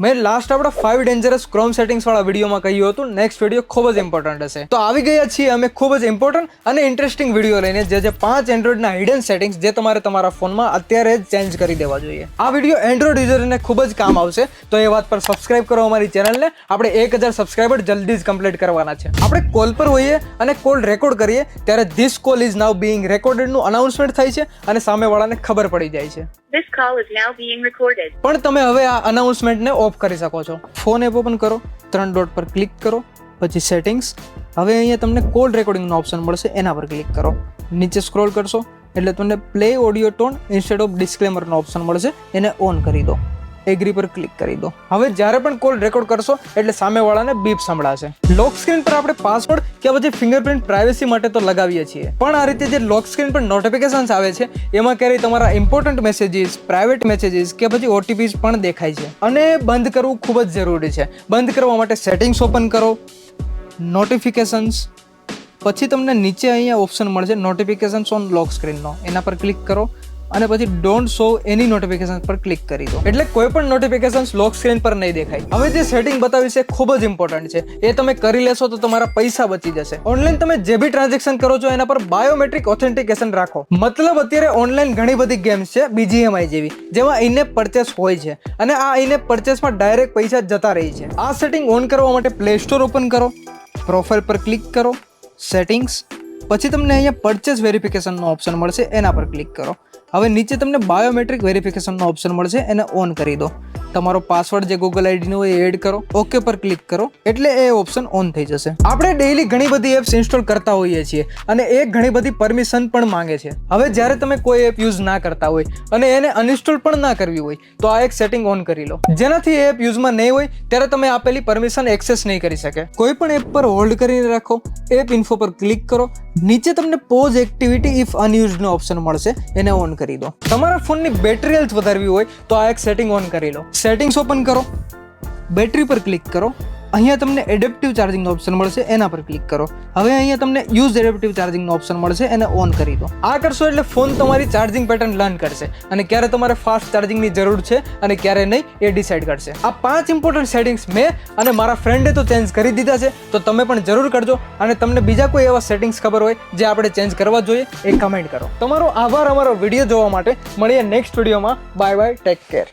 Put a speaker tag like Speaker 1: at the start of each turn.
Speaker 1: મેં લાસ્ટ આપણા 5 dangerous chrome settings વાળા વિડીયોમાં કહ્યું હતું નેક્સ્ટ વિડીયો ખૂબ જ ઇમ્પોર્ટન્ટ હશે. તો આવી ગયા છીએ અમે ખૂબ જ ઇમ્પોર્ટન્ટ અને ઇન્ટરેસ્ટિંગ વિડીયો લઈને જે 5 એન્ડ્રોઇડના હિડન સેટિંગ્સ જે તમારે તમારા ફોનમાં અત્યારે જ ચેન્જ કરી દેવા જોઈએ. આ વિડીયો એન્ડ્રોઇડ યુઝરને ખૂબ જ કામ આવશે, તો એ વાત પર સબસ્ક્રાઇબ કરો અમારી ચેનલને. આપણે 1000 સબસ્ક્રાઇબર જલ્દી જ કમ્પ્લીટ કરવાના છે. આપણે કોલ પર હોઈએ અને કોલ રેકોર્ડ કરીએ ત્યારે this call is now being રેકોર્ડેડનું અનાઉન્સમેન્ટ થાય છે અને સામેવાળાને ખબર પડી જાય છે.
Speaker 2: This call is now being recorded.
Speaker 1: પણ તમે હવે આ અનાઉન્સમેન્ટને ઓફ કરી શકો છો. ફોન એપ ઓપન કરો, 3 ડોટ પર ક્લિક કરો, પછી સેટિંગ્સ. હવે અહીંયા તમને કોલ રેકોર્ડિંગનો ઓપ્શન મળશે, એના પર ક્લિક કરો. નીચે સ્ક્રોલ કરશો એટલે તમને play audio tone instead of ડિસ્ક્લેમરનો ઓપ્શન મળશે, એને ઓન કરી દો. એગ્રી પર ક્લિક કરી દો. હવે જ્યારે પણ કોલ રેકોર્ડ કરશો એટલે સામેવાળાને બીપ સંભળાશે. લોક સ્ક્રીન પર આપણે પાસવર્ડ કે પછી ફિંગરપ્રિન્ટ પ્રાઇવસી માટે તો લગાવીએ છીએ, પણ આ રીતે જે લોક સ્ક્રીન પર નોટિફિકેશન્સ આવે છે એમાં ક્યારેય તમારા ઇમ્પોર્ટન્ટ મેસેજીસ, પ્રાઇવેટ મેસેજીસ કે પછી ઓટીપીસ પણ દેખાય છે, અને બંધ કરવું ખૂબ જ જરૂરી છે. બંધ કરવા માટે સેટિંગ્સ ઓપન કરો, નોટિફિકેશન્સ, પછી તમને નીચે અહીંયા ઓપ્શન મળશે નોટિફિકેશન્સ ઓન લોક સ્ક્રીનનો, એના પર ક્લિક કરો અને પછી ડોન્ટ શો એની નોટિફિકેશન પર ક્લિક કરી દો, એટલે કોઈ પણ નોટિફિકેશન્સ લોક સ્ક્રીન પર નહીં દેખાય. હવે જે સેટિંગ બતાવી છે ખૂબ જ ઇમ્પોર્ટન્ટ છે, એ તમે કરી લેશો તો તમારા પૈસા બચી જશે. ઓનલાઈન તમે જે બી ટ્રાન્ઝેક્શન કરો છો એના પર બાયોમેટ્રિક ઓથેન્ટિકેશન રાખો. મતલબ અત્યારે ઓનલાઈન ઘણી બધી ગેમ્સ છે BGMI જેવી, જેમાં ઇનએપ પરચેસ હોય છે અને આ ઇનએપ પરચેસમાં ડાયરેક્ટ પૈસા જતા રહી છે. આ સેટિંગ ઓન કરવા માટે પ્લે સ્ટોર ઓપન કરો, પ્રોફાઇલ પર ક્લિક કરો, સેટિંગ્સ, પછી તમને અહીંયા પરચેસ વેરિફિકેશનનો ઓપ્શન મળશે, એના પર ક્લિક કરો. હવે નીચે તમને બાયોમેટ્રિક વેરિફિકેશનનો ઓપ્શન મળશે, એને ઓન કરી દો. તમારો પાસવર્ડ જે ગૂગલ આઈડીનો હોય એ એડ કરો, ઓકે પર ક્લિક કરો, એટલે એ ઓપ્શન ઓન થઈ જશે. આપણે ડેઈલી ઘણી બધી એપ્સ ઇન્સ્ટોલ કરતા હોઈએ છીએ અને એ ઘણી બધી પરમિશન પણ માંગે છે. હવે જ્યારે તમે કોઈ એપ યુઝ ના કરતા હોય અને એને અનઇન્સ્ટોલ પણ ના કરવી હોય તો આ એક સેટિંગ ઓન કરી લો, જેનાથી એ એપ યુઝમાં નહીં હોય ત્યારે તમે આપેલી પરમિશન એક્સેસ નહીં કરી શકે. કોઈ પણ એપ પર હોલ્ડ કરીને રાખો, એપ ઇન્ફો પર ક્લિક કરો, નીચે તમને પોઝ એક્ટિવિટી ઇફ અનયુઝડનો ઓપ્શન મળશે, એને ઓન કરી દો. તમારા ફોનની બેટરી હેલ્થ વધારવી હોય તો આ એક સેટિંગ ઓન કરી લો. સેટિંગ્સ ઓપન કરો, બેટરી પર ક્લિક કરો, અહીંયા તમને એડેપ્ટિવ ચાર્જિંગનો ઓપ્શન મળશે, એના પર ક્લિક કરો. હવે અહીંયા તમને યુઝ એડેપ્ટિવ ચાર્જિંગનો ઓપ્શન મળશે, એને ઓન કરી દો. આ કરશો એટલે ફોન તમારી ચાર્જિંગ પેટર્ન લર્ન કરશે અને ક્યારે તમારે ફાસ્ટ ચાર્જિંગની જરૂર છે અને ક્યારે નહીં એ ડિસાઇડ કરશે. આ 5 ઇમ્પોર્ટન્ટ સેટિંગ્સ મેં અને મારા ફ્રેન્ડે તો ચેન્જ કરી દીધા છે, તો તમે પણ જરૂર કરજો. અને તમને બીજા કોઈ એવા સેટિંગ્સ ખબર હોય જે આપણે ચેન્જ કરવા જોઈએ એ કમેન્ટ કરો. તમારો આભાર અમારો વિડીયો જોવા માટે. મળીએ નેક્સ્ટ વિડીયોમાં. Bye bye, take care.